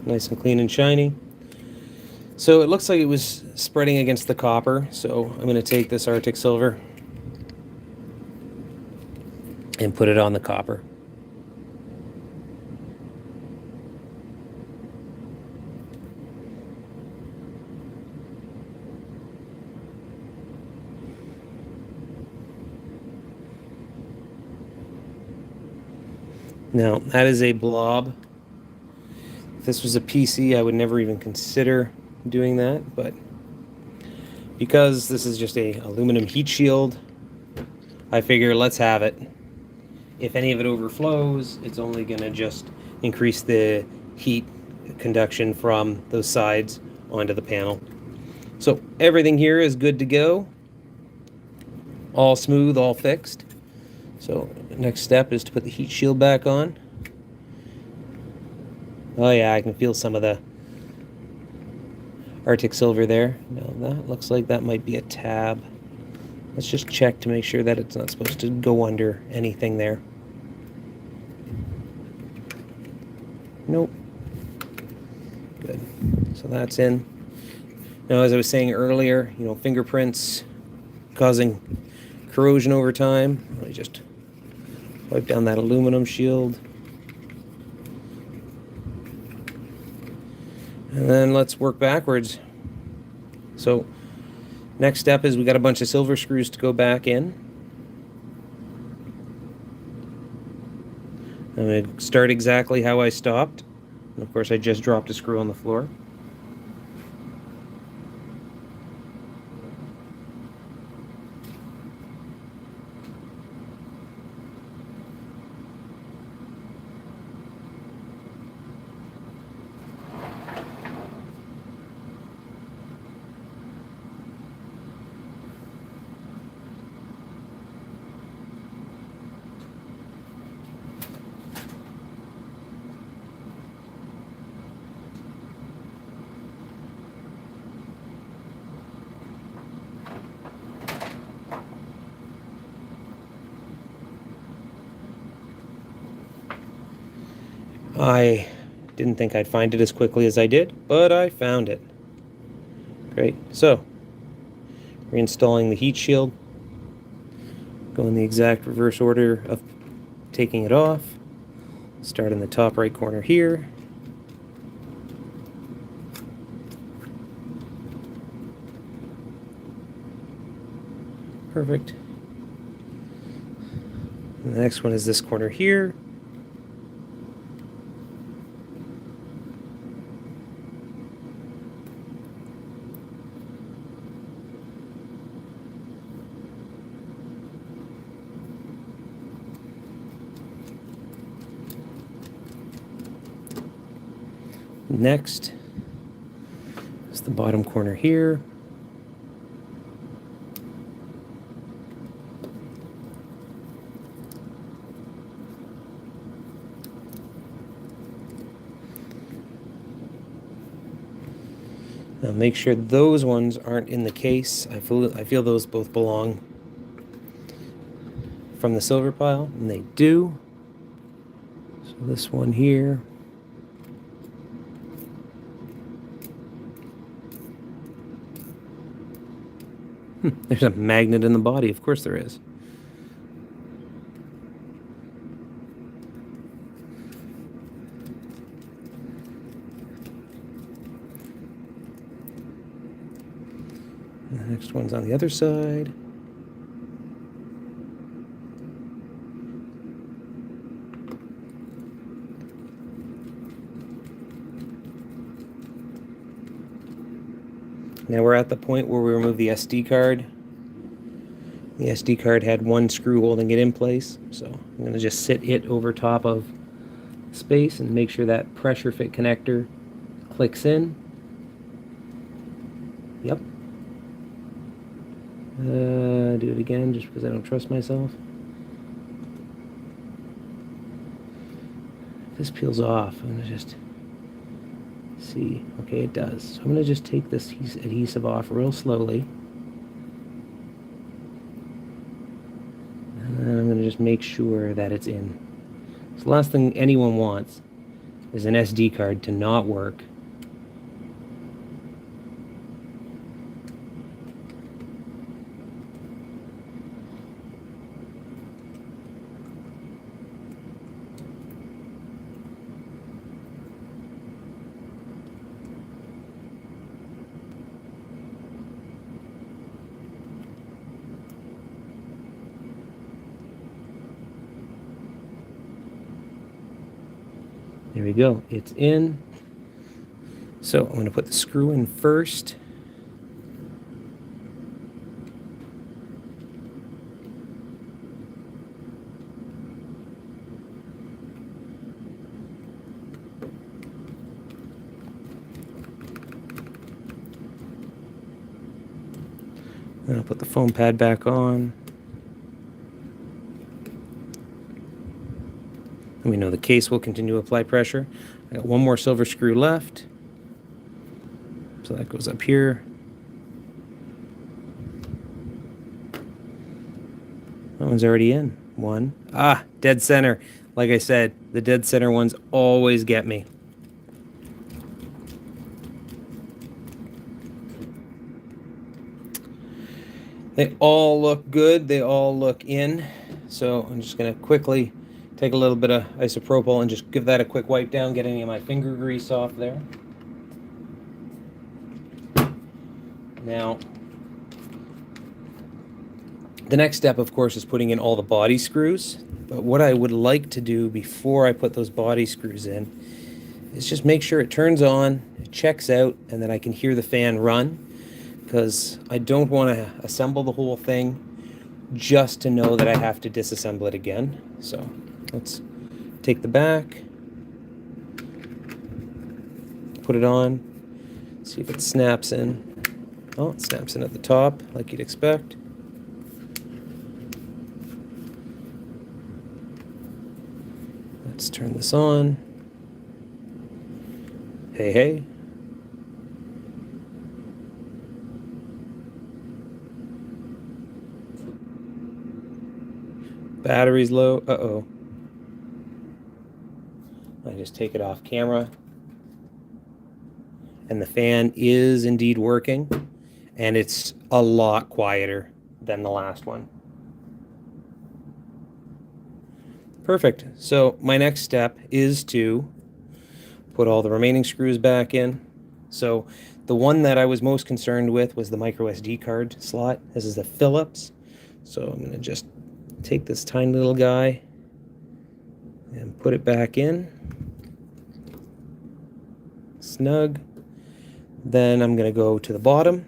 Nice and clean and shiny. So it looks like it was spreading against the copper. So I'm going to take this Arctic Silver and put it on the copper. Now, that is a blob. If this was a PC, I would never even consider doing that, but because this is just a aluminum heat shield, I figure let's have it. If any of it overflows, it's only going to just increase the heat conduction from those sides onto the panel. So everything here is good to go. All smooth, all fixed. So the next step is to put the heat shield back on. Oh yeah, I can feel some of the Arctic Silver there. Now that looks like that might be a tab. Let's just check to make sure that it's not supposed to go under anything there. Nope. Good. So that's in. Now, as I was saying earlier, fingerprints causing corrosion over time. Let me just wipe down that aluminum shield. And then let's work backwards. So next step is we got a bunch of silver screws to go back in. I'm going to start exactly how I stopped. And of course, I just dropped a screw on the floor. I didn't think I'd find it as quickly as I did, but I found it. Great. So, reinstalling the heat shield. Go in the exact reverse order of taking it off. Start in the top right corner here. Perfect. And the next one is this corner here. Next is the bottom corner here. Now make sure those ones aren't in the case. I feel those both belong from the silver pile, and they do. So this one here. There's a magnet in the body. Of course there is. And the next one's on the other side. Now we're at the point where we remove the SD card. The SD card had one screw holding it in place, so I'm going to just sit it over top of space and make sure that pressure fit connector clicks in. Yep. Do it again just because I don't trust myself. If this peels off, I'm going to just see. Okay, it does. So I'm going to just take this adhesive off real slowly. And then I'm going to just make sure that it's in. So the last thing anyone wants is an SD card to not work. There we go, it's in. So I'm going to put the screw in first. Then I'll put the foam pad back on. And we know the case will continue to apply pressure. I got one more silver screw left. So that goes up here. That one's already in. One. Ah, dead center. Like I said, the dead center ones always get me. They all look good. They all look in. So I'm just going to quickly take a little bit of isopropyl and just give that a quick wipe down, get any of my finger grease off there. Now, the next step, of course, is putting in all the body screws. But what I would like to do before I put those body screws in is just make sure it turns on, it checks out, and then I can hear the fan run, because I don't want to assemble the whole thing just to know that I have to disassemble it again. So let's take the back, put it on, see if it snaps in. Oh, it snaps in at the top, like you'd expect. Let's turn this on. Hey, hey. Battery's low. Uh-oh. I just take it off camera. And the fan is indeed working. And it's a lot quieter than the last one. Perfect. So my next step is to put all the remaining screws back in. So the one that I was most concerned with was the micro SD card slot. This is the Phillips. So I'm going to just take this tiny little guy and put it back in. Snug. Then I'm going to go to the bottom.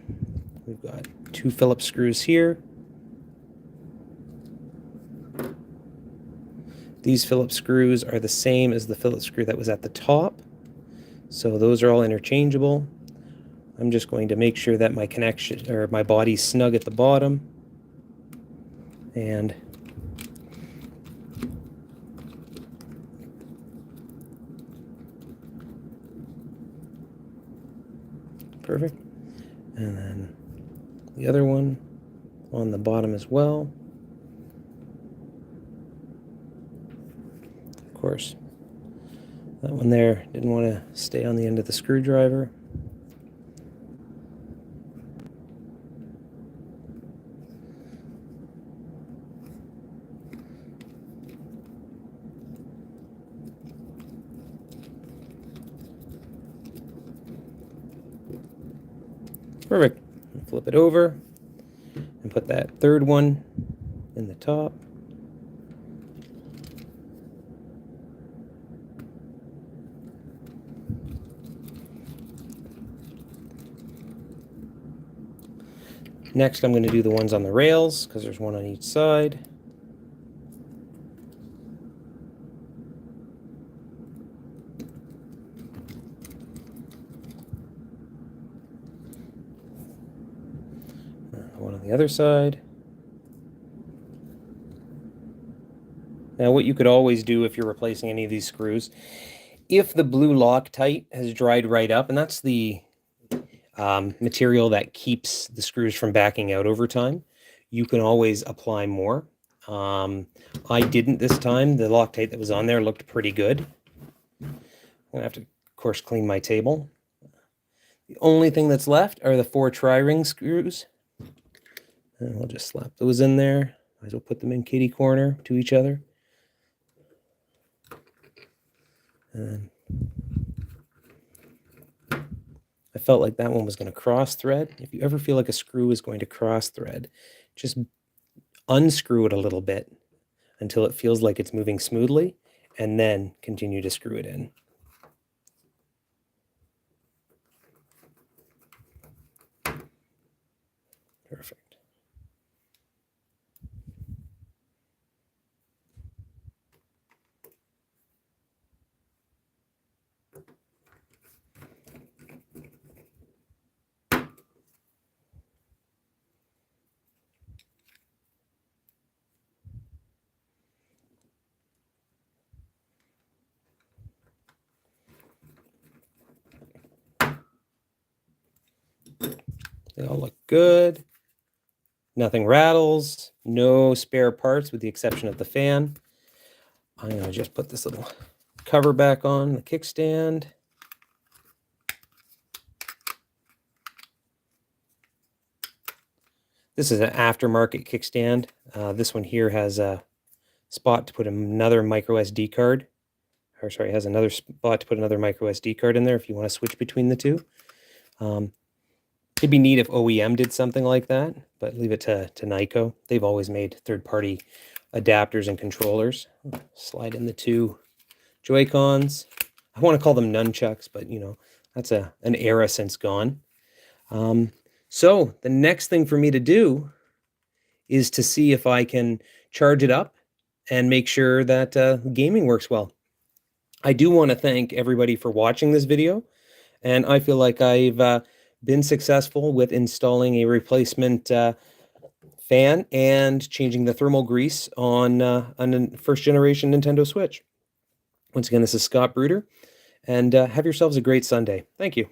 We've got 2 Phillips screws here. These Phillips screws are the same as the Phillips screw that was at the top. So those are all interchangeable. I'm just going to make sure that my connection or my body's snug at the bottom. And perfect. And then the other one on the bottom as well. Of course, that one there didn't want to stay on the end of the screwdriver. Perfect. Flip it over and put that third one in the top. Next, I'm going to do the ones on the rails because there's one on each side. One on the other side. Now, what you could always do if you're replacing any of these screws, if the blue Loctite has dried right up, and that's the material that keeps the screws from backing out over time, you can always apply more. I didn't this time. The Loctite that was on there looked pretty good. I'm going to have to, of course, clean my table. The only thing that's left are the 4 tri-ring screws. And we'll just slap those in there. Might as well put them in kitty corner to each other. And I felt like that one was going to cross thread. If you ever feel like a screw is going to cross thread, just unscrew it a little bit until it feels like it's moving smoothly, and then continue to screw it in. Perfect. They all look good. Nothing rattles, no spare parts with the exception of the fan. I'm going to just put this little cover back on the kickstand. This is an aftermarket kickstand. This one here has a spot to put another micro SD card. Or sorry, has another spot to put another micro SD card in there if you want to switch between the two. It'd be neat if OEM did something like that, but leave it to Nyko. They've always made third-party adapters and controllers. Slide in the 2 Joy-Cons. I want to call them nunchucks, but you know, that's an era since gone. So the next thing for me to do is to see if I can charge it up and make sure that gaming works well. I do want to thank everybody for watching this video, and I feel like I've been successful with installing a replacement fan and changing the thermal grease on a first generation Nintendo Switch. Once again, this is Scott Bruder, and have yourselves a great Sunday. Thank you.